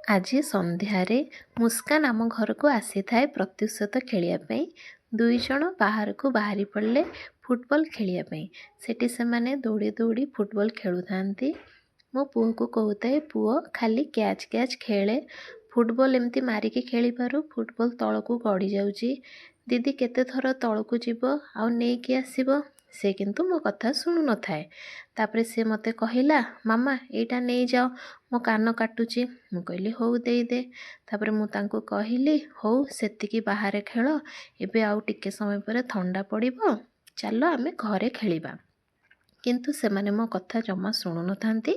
ଆଜି ସନ୍ଧ୍ୟାରେ ମୁସ୍କାନ ଆମ ଘରକୁ ଆସିଥାଏ ପ୍ରତ୍ୟୁଷତ ଖେଳିବା ପାଇଁ। ଦୁଇ ଜଣ ବାହାରକୁ ବାହାରି ପଡ଼ିଲେ ଫୁଟବଲ୍ ଖେଳିବା ପାଇଁ। ସେଠି ସେମାନେ ଦୌଡ଼ି ଦୌଡ଼ି ଫୁଟବଲ୍ ଖେଳୁଥାନ୍ତି। ମୋ ପୁଅକୁ କହୁଥାଏ, ପୁଅ ଖାଲି କ୍ୟାଚ୍ କ୍ୟାଚ୍ ଖେଳେ, ଫୁଟବଲ୍ ଏମିତି ମାରିକି ଖେଳିବାରୁ ଫୁଟବଲ୍ ତଳକୁ ଗଡ଼ି ଯାଉଛି। ଦିଦି କେତେ ଥର ତଳକୁ ଯିବ ଆଉ ନେଇକି ଆସିବ? ସେ କିନ୍ତୁ ମୋ କଥା ଶୁଣୁନଥାଏ। ତାପରେ ସେ ମୋତେ କହିଲା, ମାମା ଏଇଟା ନେଇଯାଅ, ମୋ କାନ କାଟୁଛି। ମୁଁ କହିଲି ହଉ ଦେଇଦେ। ତାପରେ ମୁଁ ତାଙ୍କୁ କହିଲି, ହଉ ସେତିକି ବାହାରେ ଖେଳ, ଏବେ ଆଉ ଟିକେ ସମୟ ପରେ ଥଣ୍ଡା ପଡ଼ିବ, ଚାଲ ଆମେ ଘରେ ଖେଳିବା। କିନ୍ତୁ ସେମାନେ ମୋ କଥା ଜମା ଶୁଣୁନଥାନ୍ତି।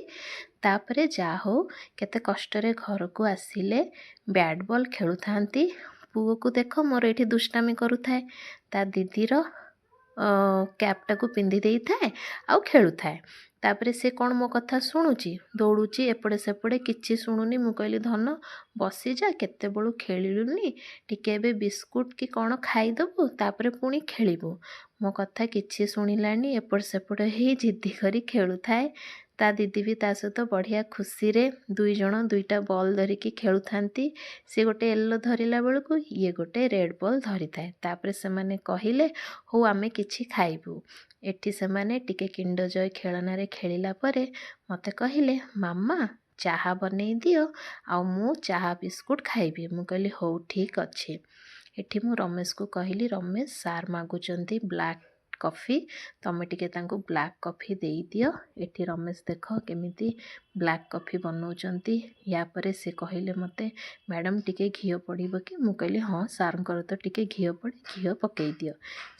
ତାପରେ ଯାହା ହଉ କେତେ କଷ୍ଟରେ ଘରକୁ ଆସିଲେ ବ୍ୟାଟ୍ ବଲ୍ ଖେଳୁଥାନ୍ତି। ପୁଅକୁ ଦେଖ ମୋର ଏଇଠି ଦୁଷ୍ଟାମି କରୁଥାଏ, ତା ଦିଦିର କ୍ୟାପ୍ଟାକୁ ପିନ୍ଧି ଦେଇଥାଏ ଆଉ ଖେଳୁଥାଏ। ତାପରେ ସେ କ'ଣ ମୋ କଥା ଶୁଣୁଛି? ଦୌଡ଼ୁଛି ଏପଟେ ସେପଟେ, କିଛି ଶୁଣୁନି। ମୁଁ କହିଲି ଧନ ବସିଯା, କେତେବେଳୁ ଖେଳିଲୁନି, ଟିକେ ଏବେ ବିସ୍କୁଟ କି କ'ଣ ଖାଇଦେବୁ, ତାପରେ ପୁଣି ଖେଳିବୁ। ମୋ କଥା କିଛି ଶୁଣିଲାନି, ଏପଟ ସେପଟ ହେଇ ଜିଦ୍ଦି କରି ଖେଳୁଥାଏ। ତା ଦିଦି ବି ତା ସହିତ ବଢ଼ିଆ ଖୁସିରେ ଦୁଇ ଜଣ ଦୁଇଟା ବଲ୍ ଧରିକି ଖେଳୁଥାନ୍ତି। ସେ ଗୋଟେ ୟେଲୋ ଧରିଲା ବେଳକୁ ଇଏ ଗୋଟେ ରେଡ଼୍ ବଲ୍ ଧରିଥାଏ। ତାପରେ ସେମାନେ କହିଲେ, ହଉ ଆମେ କିଛି ଖାଇବୁ। ଏଠି ସେମାନେ ଟିକେ କିଣ୍ଡର ଜୟ ଖେଳନାରେ ଖେଳିଲା ପରେ ମୋତେ କହିଲେ, ମାମା ଚାହା ବନେଇ ଦିଅ ଆଉ ମୁଁ ଚାହା ବିସ୍କୁଟ ଖାଇବି। ମୁଁ କହିଲି ହଉ ଠିକ୍ ଅଛି। ଏଠି ମୁଁ ରମେଶକୁ କହିଲି, ରମେଶ ସାର୍ ମାଗୁଛନ୍ତି ବ୍ଲାକ୍ କଫି, ତମେ ଟିକେ ତାଙ୍କୁ ବ୍ଲାକ୍ କଫି ଦେଇଦିଅ। ଏଠି ରମେଶ ଦେଖ କେମିତି ବ୍ଲାକ୍ କଫି ବନାଉଛନ୍ତି। ୟା ପରେ ସେ କହିଲେ ମୋତେ, ମ୍ୟାଡ଼ାମ୍ ଟିକେ ଘିଅ ପଡ଼ିବ କି? ମୁଁ କହିଲି ହଁ ସାର୍ଙ୍କର ତ ଟିକେ ଘିଅ ପଡ଼େ, ଘିଅ ପକାଇ ଦିଅ।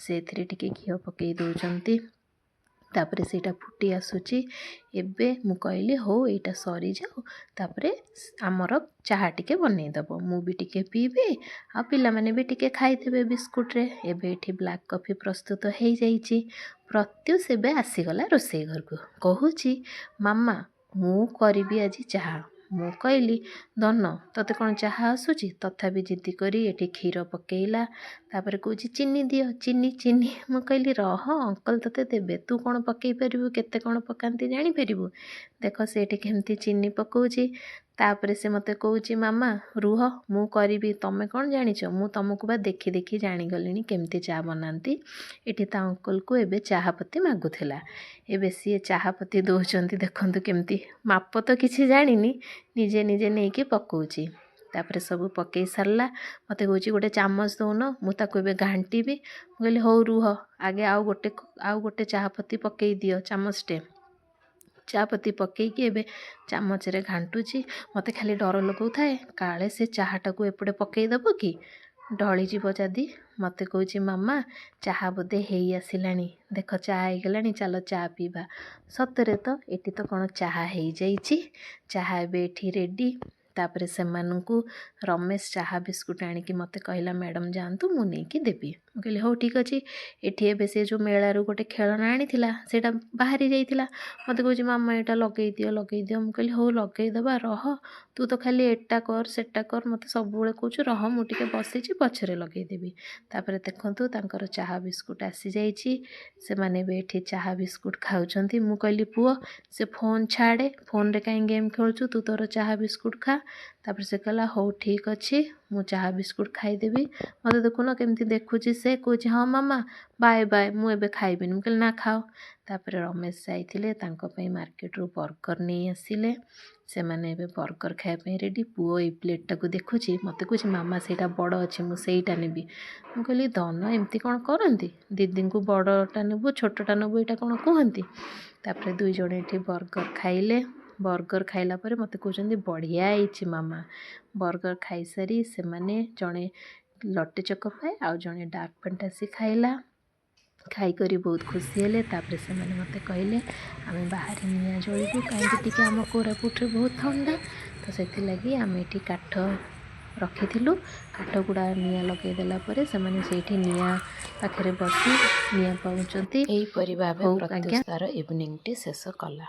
ସେଥିରେ ଟିକେ ଘିଅ ପକାଇ ଦେଉଛନ୍ତି। ତାପରେ ସେଇଟା ଫୁଟି ଆସୁଛି। ଏବେ ମୁଁ କହିଲି ହଉ ଏଇଟା ସରିଯାଉ, ତାପରେ ଆମର ଚାହା ଟିକେ ବନେଇଦେବ, ମୁଁ ବି ଟିକେ ପିଇବି ଆଉ ପିଲାମାନେ ବି ଟିକେ ଖାଇଦେବେ ବିସ୍କୁଟରେ। ଏବେ ଏଠି ବ୍ଲାକ୍ କଫି ପ୍ରସ୍ତୁତ ହେଇଯାଇଛି। ପ୍ରତ୍ୟୁଷ ଏବେ ଆସିଗଲା ରୋଷେଇ ଘରକୁ, କହୁଛି, ମାମା ମୁଁ କରିବି ଆଜି ଚାହା। ମୁଁ କହିଲି, ଧନ ତୋତେ କ'ଣ ଚାହା ଆସୁଛି? ତଥାପି ଜିଦ୍ଦି କରି ଏଠି କ୍ଷୀର ପକେଇଲା। ତାପରେ କହୁଛି ଚିନି ଦିଅ, ଚିନି ଚିନି। ମୁଁ କହିଲି ରହ ଅଙ୍କଲ ତୋତେ ଦେବେ, ତୁ କ'ଣ ପକେଇ ପାରିବୁ, କେତେ କ'ଣ ପକାନ୍ତି ଜାଣିପାରିବୁ? ଦେଖ ସେ ଏଠି କେମିତି ଚିନି ପକାଉଛି। ତାପରେ ସେ ମୋତେ କହୁଛି, ମାମା ରୁହ ମୁଁ କରିବି, ତମେ କ'ଣ ଜାଣିଛ, ମୁଁ ତମକୁ ବା ଦେଖି ଦେଖି ଜାଣିଗଲିଣି କେମିତି ଚାହା ବନାନ୍ତି। ଏଠି ତା ଅଙ୍କଲକୁ ଏବେ ଚାହାପତି ମାଗୁଥିଲା। ଏବେ ସିଏ ଚାହାପତି ଦେଉଛନ୍ତି, ଦେଖନ୍ତୁ କେମିତି, ମାପ ତ କିଛି ଜାଣିନି, ନିଜେ ନିଜେ ନେଇକି ପକାଉଛି। ତାପରେ ସବୁ ପକାଇ ସାରିଲା। ମୋତେ କହୁଛି ଗୋଟେ ଚାମଚ ଦେଉନ, ମୁଁ ତାକୁ ଏବେ ଘାଣ୍ଟିବି। ମୁଁ କହିଲି ହଉ ରୁହ, ଆଗେ ଆଉ ଗୋଟେ ଚାହାପତି ପକାଇ ଦିଅ ଚାମଚଟେ। ଚାହାପତି ପକାଇକି ଏବେ ଚାମଚରେ ଘାଣ୍ଟୁଛି। ମୋତେ ଖାଲି ଡର ଲଗାଉଥାଏ, କାଳେ ସେ ଚାହାଟାକୁ ଏପଟେ ପକାଇଦେବ କି ଢଳିଯିବ ଯଦି। ମୋତେ କହୁଛି, ମାମା ଚାହା ବୋଧେ ହେଇ ଆସିଲାଣି, ଦେଖ ଚାହା ହେଇଗଲାଣି, ଚାଲ ଚାହା ପିଇବା। ସତରେ ତ ଏଠି ତ କ'ଣ ଚାହା ହେଇଯାଇଛି। ଚାହା ଏବେ ଏଠି ରେଡ଼ି। ତାପରେ ସେମାନଙ୍କୁ ରମେଶ ଚାହା ବିସ୍କୁଟ ଆଣିକି ମୋତେ କହିଲା, ମ୍ୟାଡ଼ାମ୍ ଯାଆନ୍ତୁ ମୁଁ ନେଇକି ଦେବି। ମୁଁ କହିଲି ହଉ ଠିକ୍ ଅଛି। ଏଠି ଏବେ ସେ ଯେଉଁ ମେଳାରୁ ଗୋଟେ ଖେଳନା ଆଣିଥିଲା ସେଇଟା ବାହାରି ଯାଇଥିଲା। ମୋତେ କହୁଛି, ମାମା ଏଇଟା ଲଗେଇ ଦିଅ ଲଗେଇ ଦିଅ। ମୁଁ କହିଲି ହଉ ଲଗେଇଦେବା, ରହ, ତୁ ତ ଖାଲି ଏଟା କର ସେଟା କର, ମୋତେ ସବୁବେଳେ କହୁଛୁ, ରହ ମୁଁ ଟିକେ ବସିଛି ପଛରେ ଲଗେଇଦେବି। ତାପରେ ଦେଖନ୍ତୁ ତାଙ୍କର ଚାହା ବିସ୍କୁଟ ଆସିଯାଇଛି। ସେମାନେ ଏବେ ଏଠି ଚାହା ବିସ୍କୁଟ ଖାଉଛନ୍ତି। ମୁଁ କହିଲି ପୁଅ ସେ ଫୋନ୍ ଛାଡ଼େ, ଫୋନ୍ରେ କାହିଁ ଗେମ୍ ଖେଳୁଛୁ, ତୁ ତୋର ଚାହା ବିସ୍କୁଟ ଖା। ତାପରେ ସେ କହିଲା ହଉ ଠିକ୍ ଅଛି, ମୁଁ ଚାହା ବିସ୍କୁଟ ଖାଇଦେବି। ମୋତେ ଦେଖୁନ କେମିତି ଦେଖୁଛି, ସେ କହୁଛି ହଁ ମାମା ବାଏ ବାଏ, ମୁଁ ଏବେ ଖାଇବିନି। ମୁଁ କହିଲି ନା ଖାଅ। ତାପରେ ରମେଶ ଯାଇଥିଲେ ତାଙ୍କ ପାଇଁ ମାର୍କେଟରୁ ବର୍ଗର ନେଇ ଆସିଲେ। ସେମାନେ ଏବେ ବର୍ଗର ଖାଇବା ପାଇଁ ରେଡ଼ି। ପୁଅ ଏଇ ପ୍ଲେଟ୍ଟାକୁ ଦେଖୁଛି, ମୋତେ କହୁଛି, ମାମା ସେଇଟା ବଡ଼ ଅଛି, ମୁଁ ସେଇଟା ନେବି। ମୁଁ କହିଲି ଧନ ଏମିତି କ'ଣ କରନ୍ତି, ଦିଦିଙ୍କୁ ବଡ଼ଟା ନେବୁ ଛୋଟଟା ନେବୁ ଏଇଟା କ'ଣ କୁହନ୍ତି? ତାପରେ ଦୁଇ ଜଣ ଏଠି ବର୍ଗର ଖାଇଲେ। ବର୍ଗର ଖାଇଲା ପରେ ମୋତେ କହୁଛନ୍ତି ବଢ଼ିଆ ହେଇଛି ମାମା। ବର୍ଗର ଖାଇସାରି ସେମାନେ ଜଣେ ଲଟେ ଚକ ପାଏ ଆଉ ଜଣେ ଡାର୍କ ଫାଣ୍ଟାସି ଖାଇଲା। ଖାଇକରି ବହୁତ ଖୁସି ହେଲେ। ତାପରେ ସେମାନେ ମୋତେ କହିଲେ ଆମେ ବାହାରେ ନିଆଁ ଜଳିବୁ, କାହିଁକି ଟିକେ ଆମ କୋରାପୁଟରେ ବହୁତ ଥଣ୍ଡା, ତ ସେଥିଲାଗି ଆମେ ଏଠି କାଠ ରଖିଥିଲୁ। କାଠ ଗୁଡ଼ା ନିଆଁ ଲଗାଇ ଦେଲା ପରେ ସେମାନେ ସେଇଠି ନିଆଁ ପାଖରେ ବସି ନିଆଁ ପାଉଛନ୍ତି। ଏହିପରି ଭାବେ ପ୍ରତ୍ୟୁଷ ତାର ଇଭିନିଂଟି ଶେଷ କଲା।